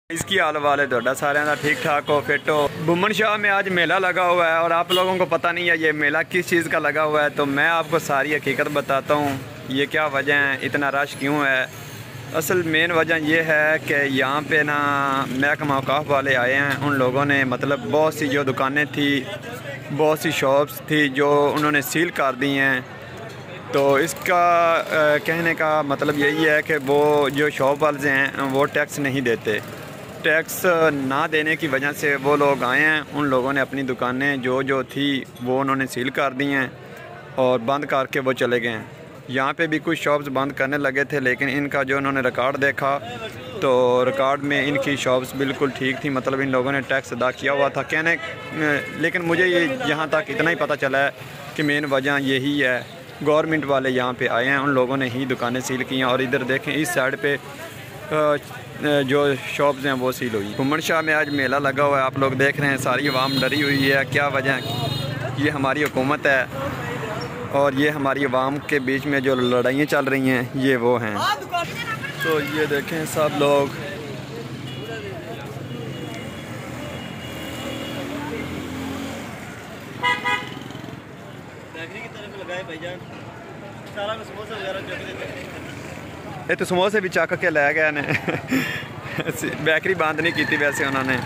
इसकी हाल वाल है थोड़ा सारे का ठीक ठाक हो फिट हो। बुमन शाह में आज मेला लगा हुआ है और आप लोगों को पता नहीं है ये मेला किस चीज़ का लगा हुआ है, तो मैं आपको सारी हकीकत बताता हूँ। ये क्या वजह है, इतना रश क्यों है। असल मेन वजह ये है कि यहाँ पे ना महकमा औकाफ वाले आए हैं। उन लोगों ने मतलब बहुत सी जो दुकानें थी, बहुत सी शॉप्स थी जो उन्होंने सील कर दी हैं। तो इसका कहने का मतलब यही है कि वो जो शॉप वाले हैं वो टैक्स नहीं देते। टैक्स ना देने की वजह से वो लोग आए हैं। उन लोगों ने अपनी दुकानें जो थी वो उन्होंने सील कर दी हैं और बंद करके वो चले गए हैं। यहाँ पे भी कुछ शॉप्स बंद करने लगे थे, लेकिन इनका जो उन्होंने रिकॉर्ड देखा तो रिकॉर्ड में इनकी शॉप्स बिल्कुल ठीक थी, मतलब इन लोगों ने टैक्स अदा किया हुआ था कहने। लेकिन मुझे ये यहाँ तक इतना ही पता चला है कि मेन वजह यही है, गवर्नमेंट वाले यहाँ पे आए हैं, उन लोगों ने ही दुकानें सील की हैं। और इधर देखें इस साइड पे जो शॉप्स हैं वो सील हुई। बुमन शाह में आज मेला लगा हुआ है, आप लोग देख रहे हैं सारी आवाम डरी हुई है। क्या वजह, ये हमारी हुकूमत है और ये हमारी आवाम के बीच में जो लड़ाइयाँ चल रही हैं ये वो हैं। तो ये देखें सब लोग ये तो समोसे भी चक के लै गए ने। बेकरी बंद नहीं की वैसे उन्होंने।